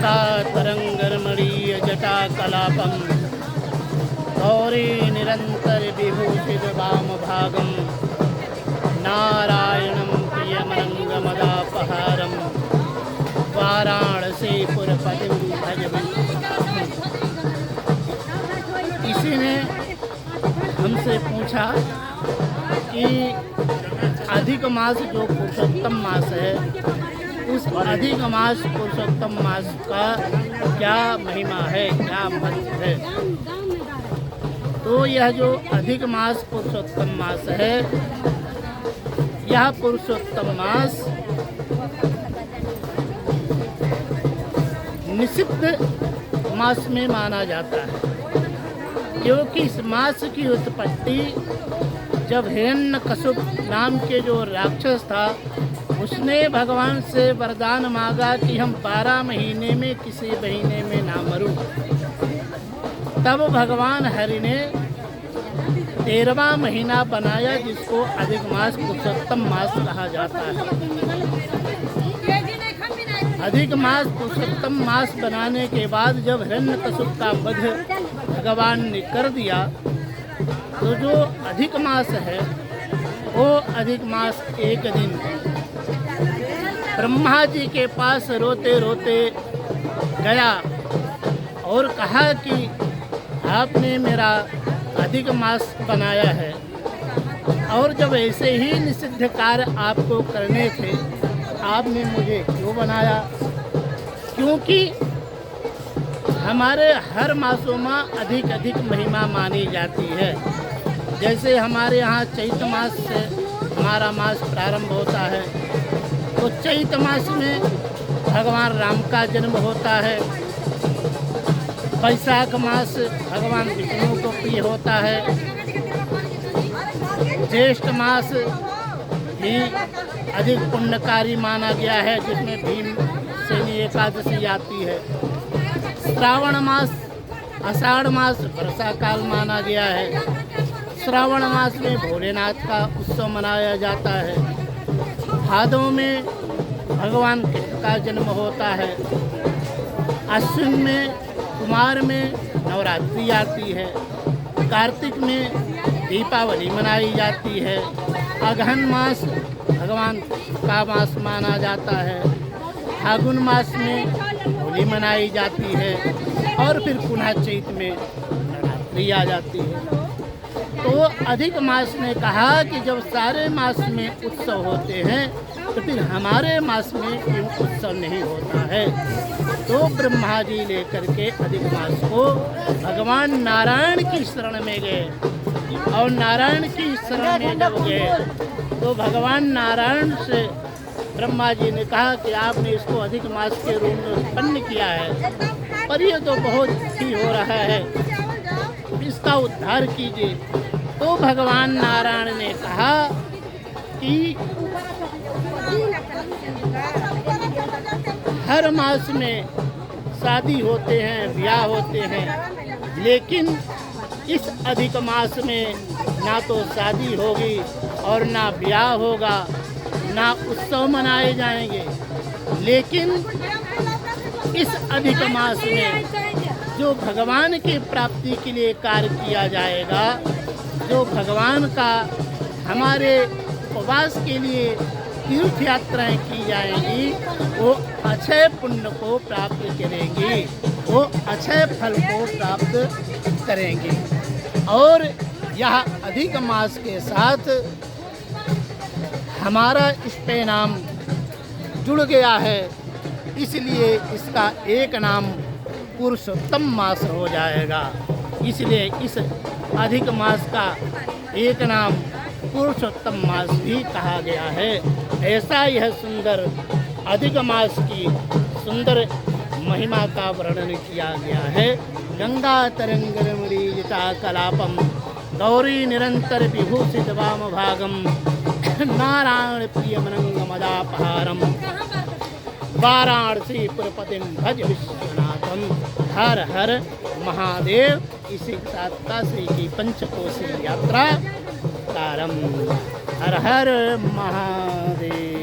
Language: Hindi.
गंगा तरंगरमणीय जटाकलापम गौरी निरंतर विभूषित वामभागम नारायणं प्रियमनंगमदापहारम वाराणसीपुरपतिं भज विश्वनाथम्। इसी ने हमसे पूछा कि अधिक मास जो पुरुषोत्तम मास है, उस अधिक मास पुरुषोत्तम मास का क्या महिमा है, क्या महत्व है। तो यह जो अधिक मास पुरुषोत्तम मास है, यह पुरुषोत्तम मास निषिद्ध मास में माना जाता है, क्योंकि इस मास की उत्पत्ति जब हिरण्यकशिप नाम के जो राक्षस था, उसने भगवान से वरदान मांगा कि हम 12 महीने में किसी महीने में ना मरूं, तब भगवान हरि ने 13वां महीना बनाया, जिसको अधिक मास पुरुषोत्तम मास कहा जाता है। अधिक मास पुरुषोत्तम मास बनाने के बाद जब हिरण्यकशिप का वध भगवान ने कर दिया, तो जो अधिक मास है वो अधिक मास एक दिन ब्रह्मा जी के पास रोते रोते गया और कहा कि आपने मेरा अधिक मास बनाया है, और जब ऐसे ही निषिद्ध कार्य आपको करने थे, आपने मुझे क्यों बनाया। क्योंकि हमारे हर मासों में अधिक अधिक महिमा मानी जाती है। जैसे हमारे यहाँ चैत मास से हमारा मास प्रारंभ होता है, तो चैत मास में भगवान राम का जन्म होता है। वैशाख मास भगवान विष्णु को प्रिय होता है। ज्येष्ठ मास भी अधिक पुण्यकारी माना गया है, जिसमें भीमसेनी एकादशी आती है। श्रावण मास, आषाढ़ मास वर्षा काल माना गया है। श्रावण मास में भोलेनाथ का उत्सव मनाया जाता है। भादों में भगवान कृष्ण का जन्म होता है। अश्विन में, कुमार में नवरात्रि आती है। कार्तिक में दीपावली मनाई जाती है। अगहन मास भगवान का मास माना जाता है। फागुन मास में होली मनाई जाती है, और फिर पुनः चैत में नवरात्रि आ जाती है। तो अधिक मास ने कहा कि जब सारे मास में उत्सव होते हैं, तो फिर हमारे मास में क्यों उत्सव नहीं होता है। तो ब्रह्मा जी लेकर के अधिक मास को भगवान नारायण की शरण में गए, और नारायण की शरण में जब गए तो भगवान नारायण से ब्रह्मा जी ने कहा कि आपने इसको अधिक मास के रूप में उत्पन्न किया है, पर ये तो बहुत ही हो रहा है, इसका उद्धार कीजिए। तो भगवान नारायण ने कहा कि हर मास में शादी होते हैं, ब्याह होते हैं, लेकिन इस अधिक मास में ना तो शादी होगी और ना ब्याह होगा, ना उत्सव मनाए जाएंगे। लेकिन इस अधिक मास में जो भगवान की प्राप्ति के लिए कार्य किया जाएगा, जो भगवान का हमारे उपवास के लिए तीर्थ यात्राएं की जाएंगी, वो अक्षय पुण्य को प्राप्त करेंगी, वो अक्षय फल को प्राप्त करेंगी। और यह अधिक मास के साथ हमारा इस पे नाम जुड़ गया है, इसलिए इसका एक नाम पुरुषोत्तम मास हो जाएगा। इसलिए इस अधिक मास का एक नाम पुरुषोत्तम मास भी कहा गया है। ऐसा यह सुंदर अधिक मास की सुंदर महिमा का वर्णन किया गया है। गंगा तरंगरमणि जटाकलापम गौरी निरंतर विभूषित वामभागम नारायण प्रियमनंगमदापहारम वाराणसीपुरपतिं भज विश्वनाथम। हर हर महादेव। इसी के साथ काशी की पंचकोशी यात्रा प्रारंभ। हर हर महादेव।